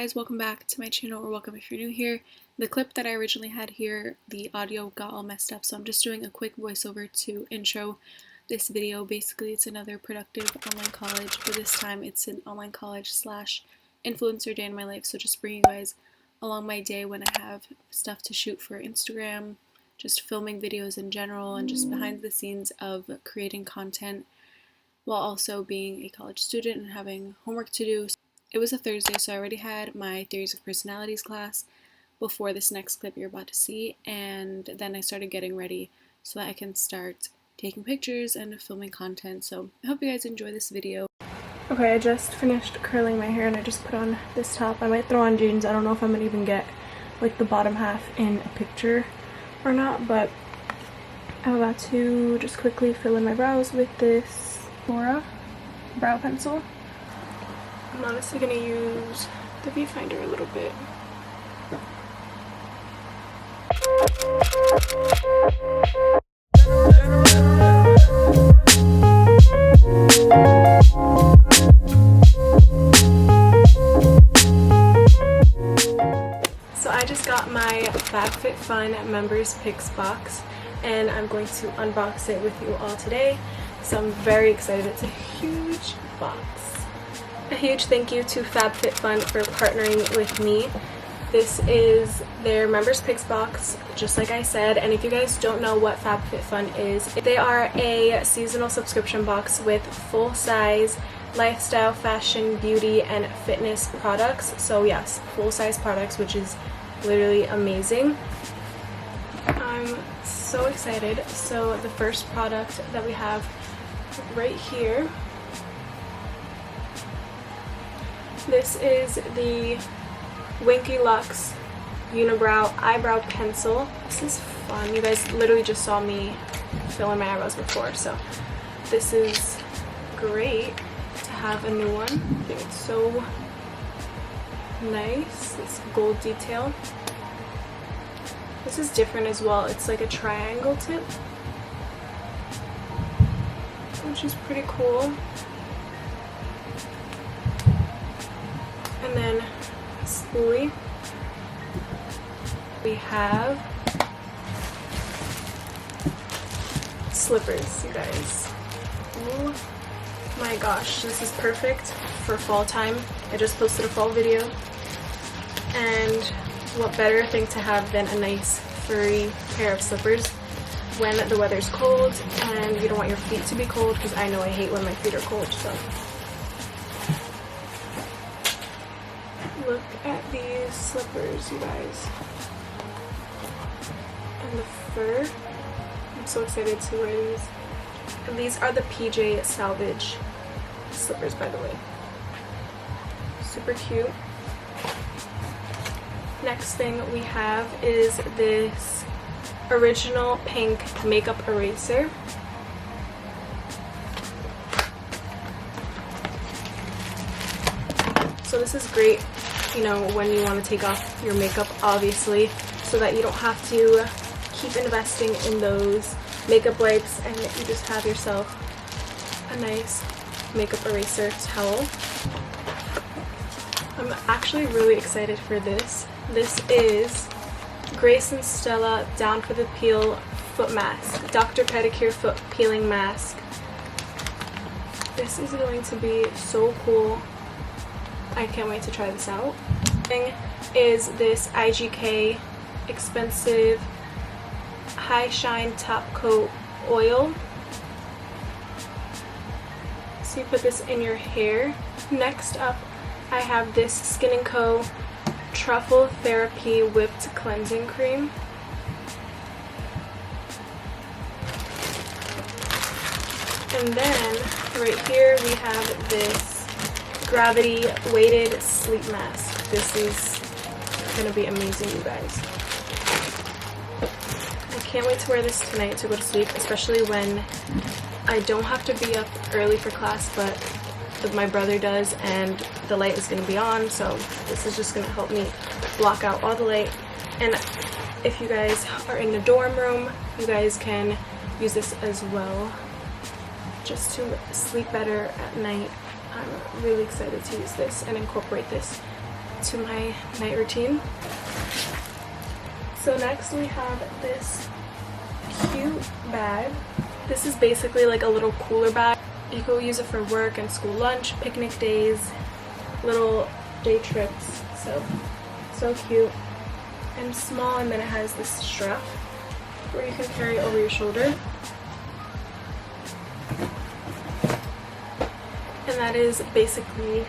guys, welcome back to my channel, or welcome if you're new here. The clip that I originally had here, the audio got all messed up, so I'm just doing a quick voiceover to intro this video. Basically, it's another productive online college, but this time it's an online college slash influencer day in my life, so just bringing you guys along my day when I have stuff to shoot for Instagram, just filming videos in general, and just behind the scenes of creating content while also being a college student and having homework to do. It was a Thursday, so I already had my Theories of Personalities class before this next clip you're about to see, and then I started getting ready so that I can start taking pictures and filming content. So I hope you guys enjoy this video. Okay, I just finished curling my hair and I just put on this top. I might throw on jeans. I don't know if I'm gonna even get like the bottom half in a picture or not, but I'm about to just quickly fill in my brows with this Laura brow pencil. I'm honestly going to use the viewfinder a little bit. So I just got my FabFitFun members picks box, and I'm going to unbox it with you all today. So I'm very excited. It's a huge box. A huge thank you to FabFitFun for partnering with me. This is their members picks box, just like I said, and if you guys don't know what FabFitFun is, they are a seasonal subscription box with full-size lifestyle, fashion, beauty, and fitness products. So yes, full-size products, which is literally amazing. I'm so excited. So the first product that we have right here, this is the Winky Lux Unibrow Eyebrow Pencil. This is fun. You guys literally just saw me fill in my eyebrows before, so this is great to have a new one. I think it's so nice. This gold detail. This is different as well. It's like a triangle tip, which is pretty cool. And then spoolie. We have slippers, you guys. Oh my gosh, this is perfect for fall time. I just posted a fall video, and what better thing to have than a nice furry pair of slippers when the weather's cold and you don't want your feet to be cold, because I know I hate when my feet are cold. So look at these slippers, you guys. And the fur. I'm so excited to wear these. And these are the PJ Salvage slippers, by the way. Super cute. Next thing we have is this original pink makeup eraser. So this is great, you know, when you want to take off your makeup, obviously, so that you don't have to keep investing in those makeup wipes, and you just have yourself a nice makeup eraser towel. I'm actually really excited for this. This is Grace and Stella Down for the Peel Foot Mask, Dr. Pedicure Foot Peeling Mask. This is going to be so cool. I can't wait to try this out. Thing is this IGK expensive high shine top coat oil. So you put this in your hair. Next up, I have this Skin & Co. Truffle Therapy Whipped Cleansing Cream. And then right here we have this Gravity Weighted Sleep Mask. This is gonna be amazing, you guys. I can't wait to wear this tonight to go to sleep, especially when I don't have to be up early for class, but my brother does, and the light is going to be on, so this is just going to help me block out all the light. And if you guys are in the dorm room, you guys can use this as well, just to sleep better at night. I'm really excited to use this and incorporate this to my night routine. So next we have this cute bag. This is basically like a little cooler bag. You can use it for work and school lunch, picnic days, little day trips. So cute and small, and then it has this strap where you can carry over your shoulder. And that is basically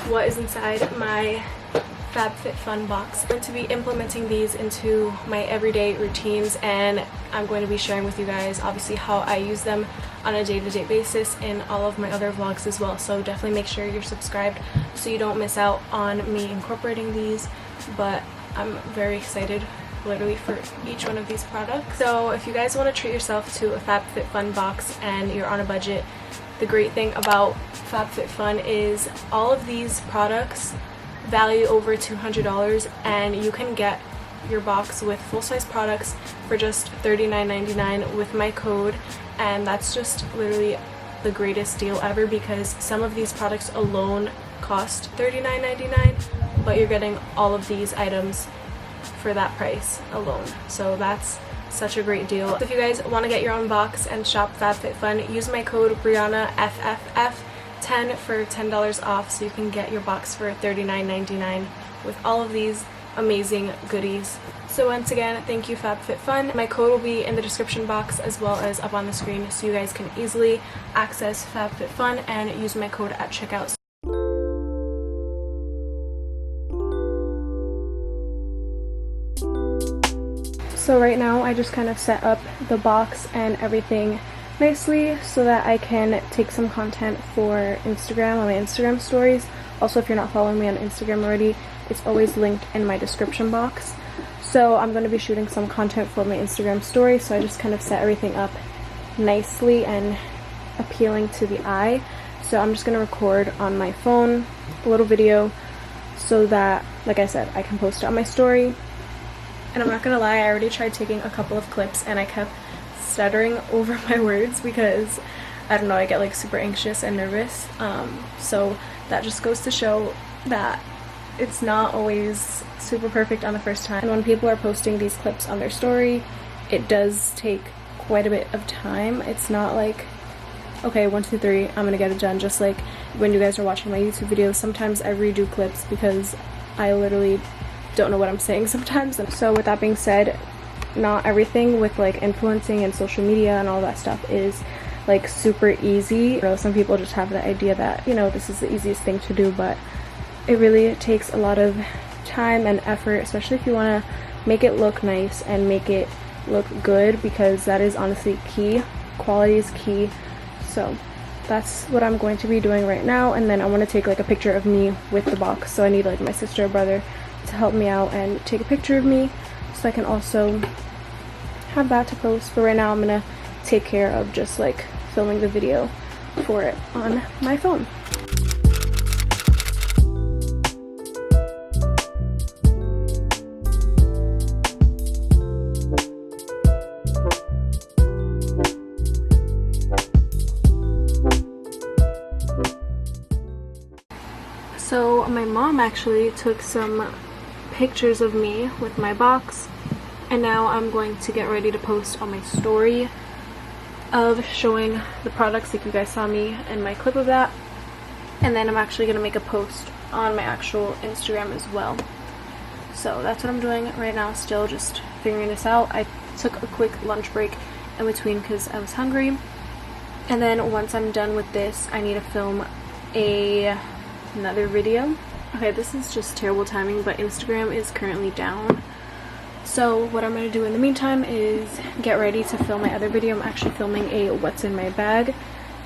what is inside my FabFitFun box. I'm going to be implementing these into my everyday routines, and I'm going to be sharing with you guys obviously how I use them on a day-to-day basis in all of my other vlogs as well. So definitely make sure you're subscribed so you don't miss out on me incorporating these. But I'm very excited literally for each one of these products. So if you guys want to treat yourself to a FabFitFun box and you're on a budget, the great thing about FabFitFun is all of these products value over $200, and you can get your box with full-size products for just $39.99 with my code, and that's just literally the greatest deal ever because some of these products alone cost $39.99, but you're getting all of these items for that price alone. So that's such a great deal. So if you guys want to get your own box and shop FabFitFun, use my code BriannaFFF10 for $10 off so you can get your box for $39.99 with all of these amazing goodies. So once again, thank you FabFitFun. My code will be in the description box as well as up on the screen so you guys can easily access FabFitFun and use my code at checkout. So right now I just kind of set up the box and everything nicely so that I can take some content for Instagram on my Instagram stories. Also, if you're not following me on Instagram already, it's always linked in my description box. So I'm going to be shooting some content for my Instagram story, so I just kind of set everything up nicely and appealing to the eye. So I'm just going to record on my phone a little video so that, like I said, I can post it on my story. And I'm not gonna lie, I already tried taking a couple of clips and I kept stuttering over my words because, I don't know, I get like super anxious and nervous. So that just goes to show that it's not always super perfect on the first time. And when people are posting these clips on their story, it does take quite a bit of time. It's not like, okay, 1, 2, 3, I'm gonna get it done. Just like when you guys are watching my YouTube videos, sometimes I redo clips because I literally don't know what I'm saying sometimes. So with that being said, not everything with like influencing and social media and all that stuff is like super easy. You know, some people just have the idea that, you know, this is the easiest thing to do, but it really takes a lot of time and effort, especially if you want to make it look nice and make it look good, because that is honestly key. Quality is key. So that's what I'm going to be doing right now, and then I want to take like a picture of me with the box, so I need like my sister or brother to help me out and take a picture of me so I can also have that to post. But right now I'm gonna take care of just like filming the video for it on my phone. So my mom actually took some pictures of me with my box, and now I'm going to get ready to post on my story of showing the products like you guys saw me in my clip of that, and then I'm actually going to make a post on my actual Instagram as well. So that's what I'm doing right now, still just figuring this out. I took a quick lunch break in between because I was hungry, and then once I'm done with this I need to film another video. Okay, this is just terrible timing, but Instagram is currently down. So what I'm going to do in the meantime is get ready to film my other video. I'm actually filming a what's in my bag,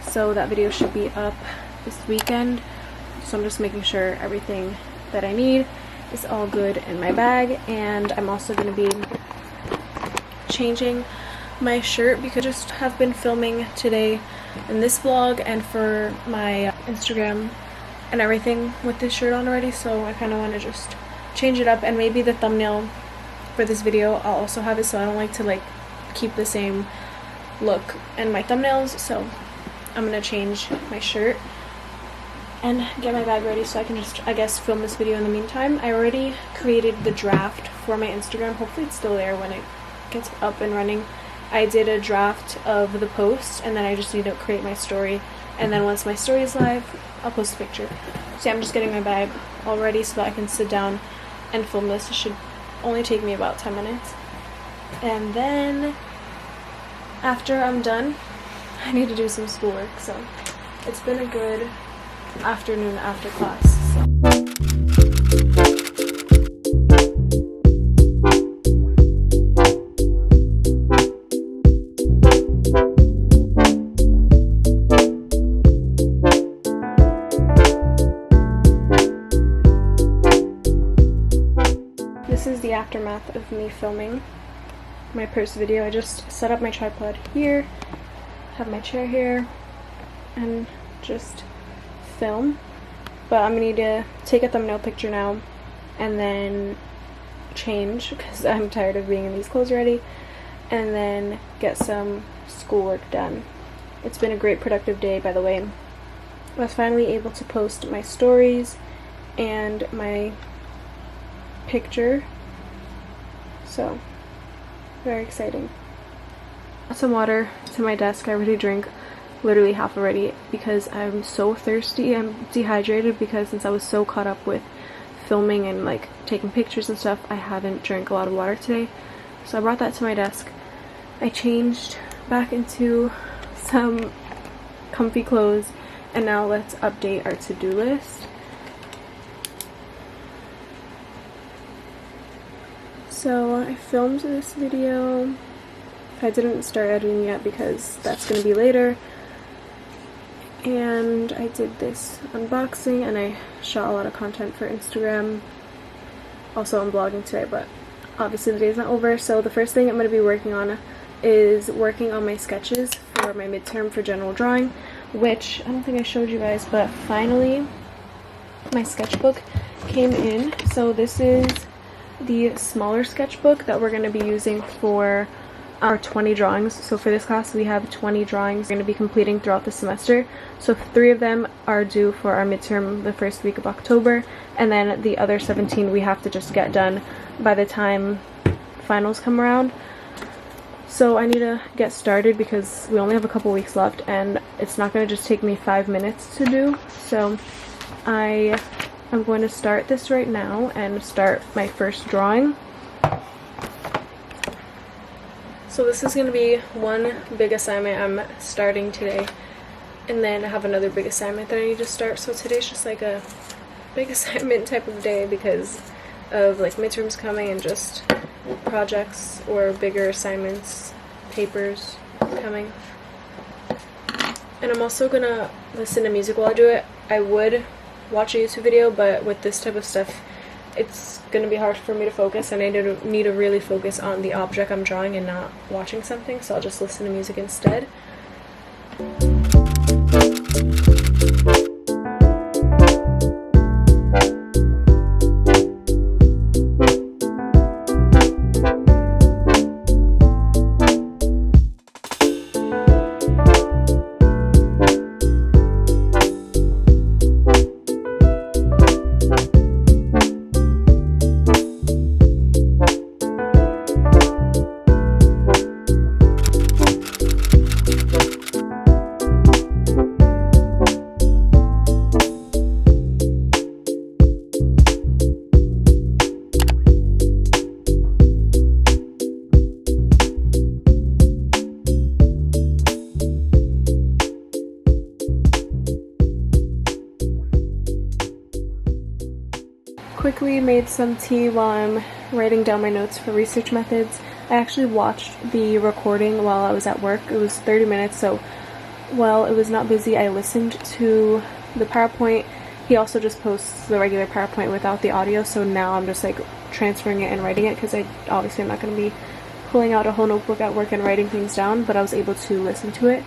so that video should be up this weekend. So I'm just making sure everything that I need is all good in my bag, and I'm also going to be changing my shirt because I just have been filming today in this vlog and for my Instagram and everything with this shirt on already, so I kind of want to just change it up, and maybe the thumbnail for this video I'll also have it, so I don't like to like keep the same look in my thumbnails. So I'm gonna change my shirt and get my bag ready so I can just, I guess, film this video in the meantime. I already created the draft for my Instagram. Hopefully it's still there when it gets up and running. I did a draft of the post, and then I just need to create my story, and then once my story is live, I'll post a picture. So yeah, I'm just getting my bag all ready so that I can sit down and film this. It should only take me about 10 minutes. And then after I'm done, I need to do some schoolwork, so it's been a good afternoon after class. This is the aftermath of me filming my first video. I just set up my tripod here, have my chair here, and just film. But I'm gonna need to take a thumbnail picture now and then change because I'm tired of being in these clothes already, and then get some schoolwork done. It's been a great productive day, by the way. I was finally able to post my stories and my picture, so very exciting. Got some water to my desk. I already drank literally half already because I'm so thirsty. I'm dehydrated because since I was so caught up with filming and like taking pictures and stuff, I haven't drank a lot of water today. So I brought that to my desk. I changed back into some comfy clothes, and now let's update our to-do list. So I filmed this video. I didn't start editing yet because that's going to be later. And I did this unboxing, and I shot a lot of content for Instagram. Also, I'm vlogging today, but obviously the day's not over. So the first thing I'm going to be working on is working on my sketches for my midterm for general drawing, which I don't think I showed you guys, but finally my sketchbook came in. So this is the smaller sketchbook that we're going to be using for our 20 drawings. So for this class we have 20 drawings we're going to be completing throughout the semester. So 3 of them are due for our midterm the first week of October, and then the other 17 we have to just get done by the time finals come around. So I need to get started because we only have a couple weeks left, and it's not going to just take me 5 minutes to do. So I'm going to start this right now and start my first drawing. So this is going to be one big assignment I'm starting today, and then I have another big assignment that I need to start. So today's just like a big assignment type of day because of like midterms coming and just projects or bigger assignments, papers coming. And I'm also going to listen to music while I do it. I would watch a YouTube video, but with this type of stuff it's going to be hard for me to focus, and I need to really focus on the object I'm drawing and not watching something, so I'll just listen to music instead. Quickly made some tea while I'm writing down my notes for research methods. I actually watched the recording while I was at work. It was 30 minutes, so while it was not busy, I listened to the PowerPoint. He also just posts the regular PowerPoint without the audio, so now I'm just like transferring it and writing it because obviously I'm not going to be pulling out a whole notebook at work and writing things down, but I was able to listen to it.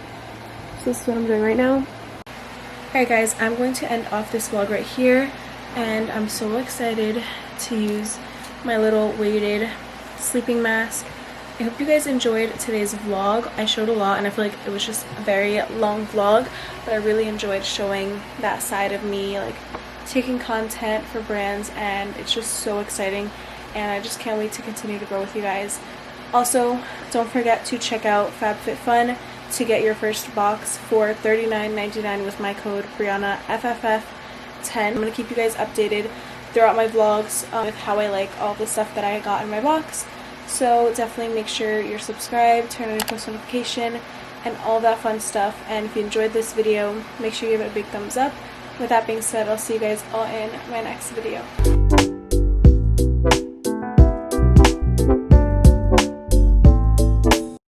So this is what I'm doing right now. Alright guys, I'm going to end off this vlog right here, and I'm so excited to use my little weighted sleeping mask I hope you guys enjoyed today's vlog. I showed a lot and I feel like it was just a very long vlog, but I really enjoyed showing that side of me, like taking content for brands, and it's just so exciting and I just can't wait to continue to grow with you guys. Also, don't forget to check out FabFitFun to get your first box for $39.99 with my code Brianna FFF10. I'm going to keep you guys updated throughout my vlogs with how I like all the stuff that I got in my box. So definitely make sure you're subscribed, turn on your post notification, and all that fun stuff. And if you enjoyed this video, make sure you give it a big thumbs up. With that being said, I'll see you guys all in my next video.